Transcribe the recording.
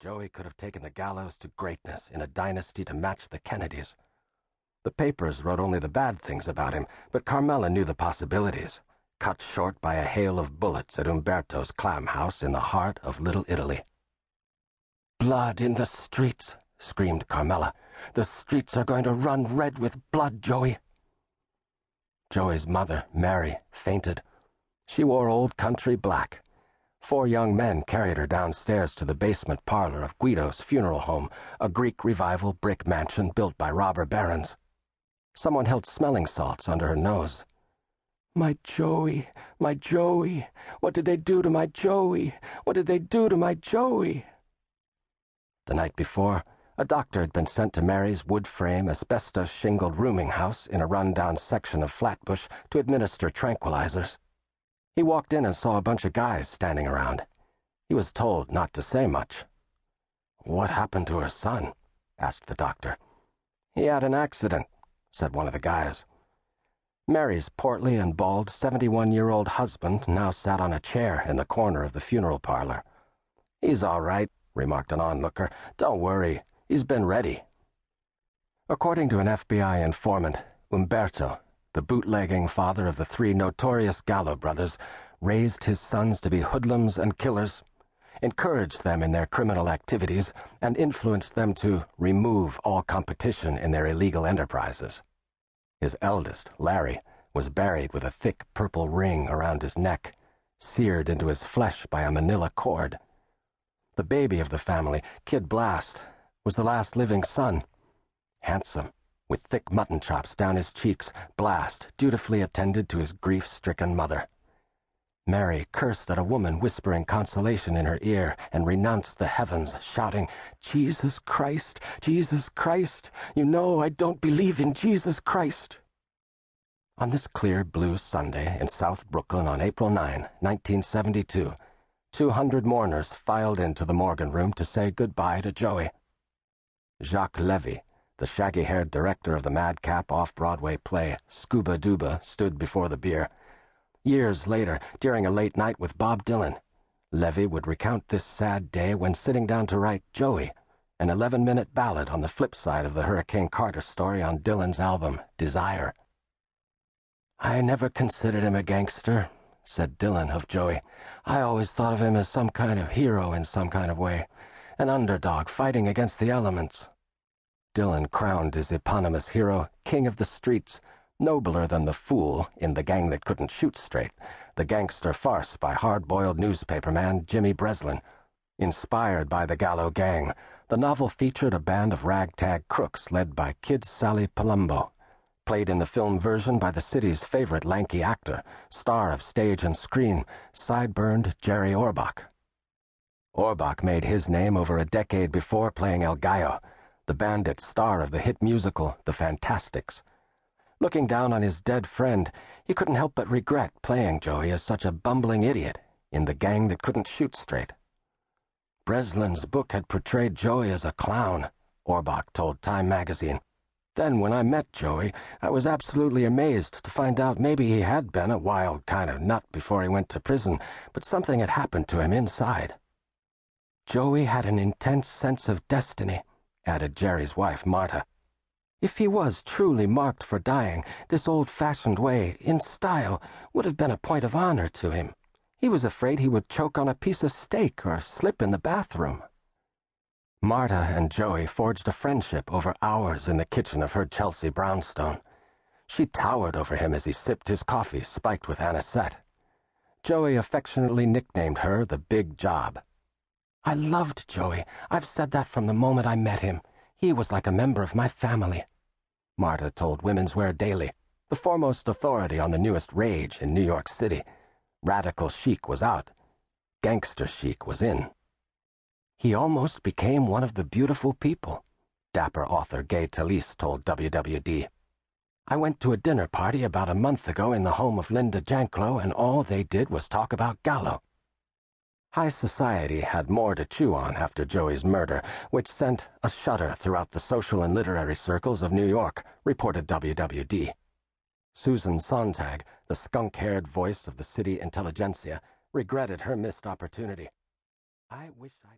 Joey could have taken the gallows to greatness in a dynasty to match the Kennedys. The papers wrote only the bad things about him, but Carmela knew the possibilities, cut short by a hail of bullets at Umberto's clam house in the heart of Little Italy. "Blood in the streets," screamed Carmela. "The streets are going to run red with blood, Joey." Joey's mother, Mary, fainted. She wore old country black. 4 young men carried her downstairs to the basement parlor of Guido's funeral home, a Greek Revival brick mansion built by robber barons. Someone held smelling salts under her nose. My Joey, what did they do to my Joey? What did they do to my Joey?" The night before, a doctor had been sent to Mary's wood-frame, asbestos-shingled rooming house in a run-down section of Flatbush to administer tranquilizers. He walked in and saw a bunch of guys standing around. He was told not to say much. "What happened to her son?" asked the doctor. "He had an accident," said one of the guys. Mary's portly and bald 71-year-old husband now sat on a chair in the corner of the funeral parlor. "He's all right," remarked an onlooker. "Don't worry, he's been ready." According to an FBI informant, Umberto, the bootlegging father of the 3 notorious Gallo brothers, raised his sons to be hoodlums and killers, encouraged them in their criminal activities, and influenced them to remove all competition in their illegal enterprises. His eldest, Larry, was buried with a thick purple ring around his neck, seared into his flesh by a manila cord. The baby of the family, Kid Blast, was the last living son. Handsome, with thick mutton chops down his cheeks, Blast dutifully attended to his grief-stricken mother. Mary cursed at a woman whispering consolation in her ear and renounced the heavens, shouting, Jesus Christ, you know I don't believe in Jesus Christ." On this clear blue Sunday in South Brooklyn on April 9, 1972, 200 mourners filed into the Morgan Room to say goodbye to Joey. Jacques Levy, the shaggy-haired director of the madcap off-Broadway play Scuba Duba, stood before the bier. Years later, during a late night with Bob Dylan, Levy would recount this sad day when sitting down to write Joey, an 11-minute ballad on the flip side of the Hurricane Carter story on Dylan's album, Desire. "I never considered him a gangster," said Dylan of Joey. "I always thought of him as some kind of hero in some kind of way, an underdog fighting against the elements." Dylan crowned his eponymous hero King of the Streets, nobler than the fool in The Gang That Couldn't Shoot Straight, the gangster farce by hard-boiled newspaperman Jimmy Breslin. Inspired by the Gallo Gang, the novel featured a band of ragtag crooks led by Kid Sally Palumbo, played in the film version by the city's favorite lanky actor, star of stage and screen, sideburns Jerry Orbach. Orbach made his name over a decade before playing El Gallo, the bandit star of the hit musical The Fantastics. Looking down on his dead friend, he couldn't help but regret playing Joey as such a bumbling idiot in The Gang That Couldn't Shoot Straight. Breslin's book had portrayed Joey as a clown, Orbach told Time magazine. Then when I met Joey, I was absolutely amazed to find out maybe he had been a wild kind of nut before he went to prison, but something had happened to him inside. Joey had an intense sense of destiny, added Jerry's wife, Marta. If he was truly marked for dying this old-fashioned way, in style, would have been a point of honor to him. He was afraid he would choke on a piece of steak or slip in the bathroom. Marta and Joey forged a friendship over hours in the kitchen of her Chelsea brownstone. She towered over him as he sipped his coffee spiked with anisette. Joey affectionately nicknamed her the Big Job. "I loved Joey. I've said that from the moment I met him. He was like a member of my family," Marta told Women's Wear Daily, the foremost authority on the newest rage in New York City. Radical chic was out. Gangster chic was in. "He almost became one of the beautiful people," dapper author Gay Talese told WWD. "I went to a dinner party about a month ago in the home of Linda Janklow, and all they did was talk about Gallo." High society had more to chew on after Joey's murder, which sent a shudder throughout the social and literary circles of New York, reported WWD. Susan Sontag, the skunk-haired voice of the city intelligentsia, regretted her missed opportunity. "I wish I'd